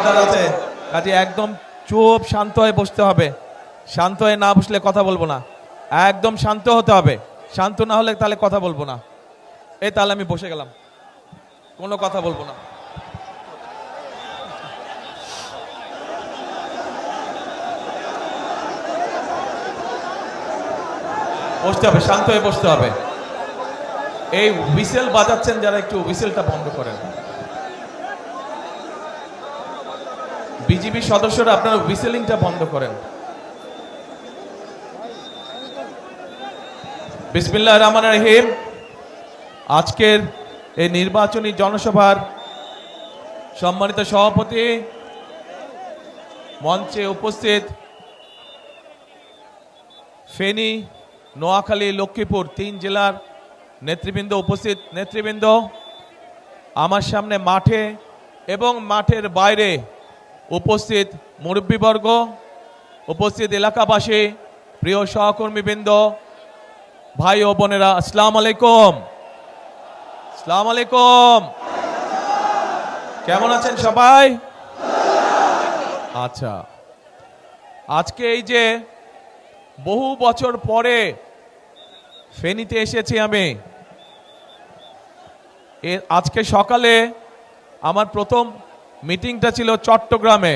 আবদার আছে, কাজে একদম চুপ শান্ত হয়ে বসতে হবে। শান্ত হয়ে না বসলে কথা বলবো না, একদম শান্ত হতে হবে। শান্ত না হলে তাহলে কথা বলবো না। এই তাহলে আমি বসে গেলাম, কোনো কথা বলবো না। বসতে হবে, শান্ত হয়ে বসতে হবে। এই হুইসেল বাজাচ্ছেন যারা, একটু হুইসেলটা বন্ধ করেন। বিজিবি সদস্যরা আপনারা হুইসেলিংটা বন্ধ করেন। বিসমিল্লাহির রহমানির রহিম। আজকের এই নির্বাচনী জনসভার সম্মানিত সভাপতি, মঞ্চে উপস্থিত ফেনী, নোয়াখালী, লক্ষ্মীপুর 3 জেলার নেতৃবৃন্দ, উপস্থিত নেতৃবৃন্দ, আমার সামনে মাঠে এবং মাঠের বাইরে উপস্থিত মুরব্বীবর্গ, উপস্থিত এলাকাবাসী, প্রিয় সহকর্মীবৃন্দ, ভাই ও বোনেরা, আসসালামু আলাইকুম। আসসালামু আলাইকুম। কেমন আছেন সবাই? আচ্ছা, আজকে এই যে বহু বছর পরে ফেনীতে এসেছি আমি, আজকে সকালে আমার প্রথম মিটিংটা ছিল চট্টগ্রামে।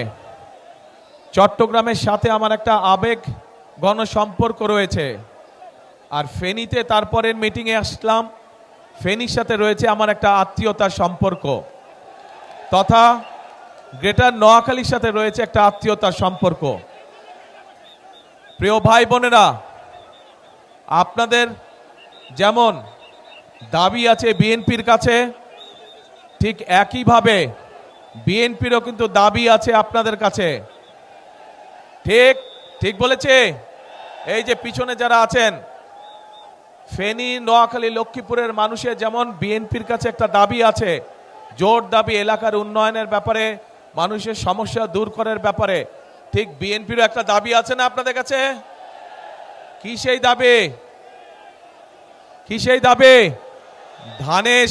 চট্টগ্রামের সাথে আমার একটা আবেগ ঘন সম্পর্ক রয়েছে। আর ফেনীতে তারপরের মিটিংয়ে আসলাম, ফেনীর সাথে রয়েছে আমার একটা আত্মীয়তার সম্পর্ক, তথা গ্রেটার নোয়াখালীর সাথে রয়েছে একটা আত্মীয়তার সম্পর্ক। প্রিয় ভাই বোনেরা, আপনাদের যেমন দাবি আছে বিএনপির কাছে, ঠিক একইভাবে বিএনপিরও কিন্তু দাবি আছে আপনাদের কাছে। ঠিক ঠিক বলেছে? এই যে পিছনে যারা আছেন, ফেনী, নোয়াখালী, লক্ষ্মীপুরের মানুষের যেমন বিএনপির কাছে একটা দাবি আছে, জোর দাবি এলাকার উন্নয়নের ব্যাপারে, মানুষের সমস্যা দূর করার ব্যাপারে, ঠিক বিএনপিরও একটা দাবি আছে না আপনাদের কাছে? কি সেই দাবি? কি সেই দাবি? ধানের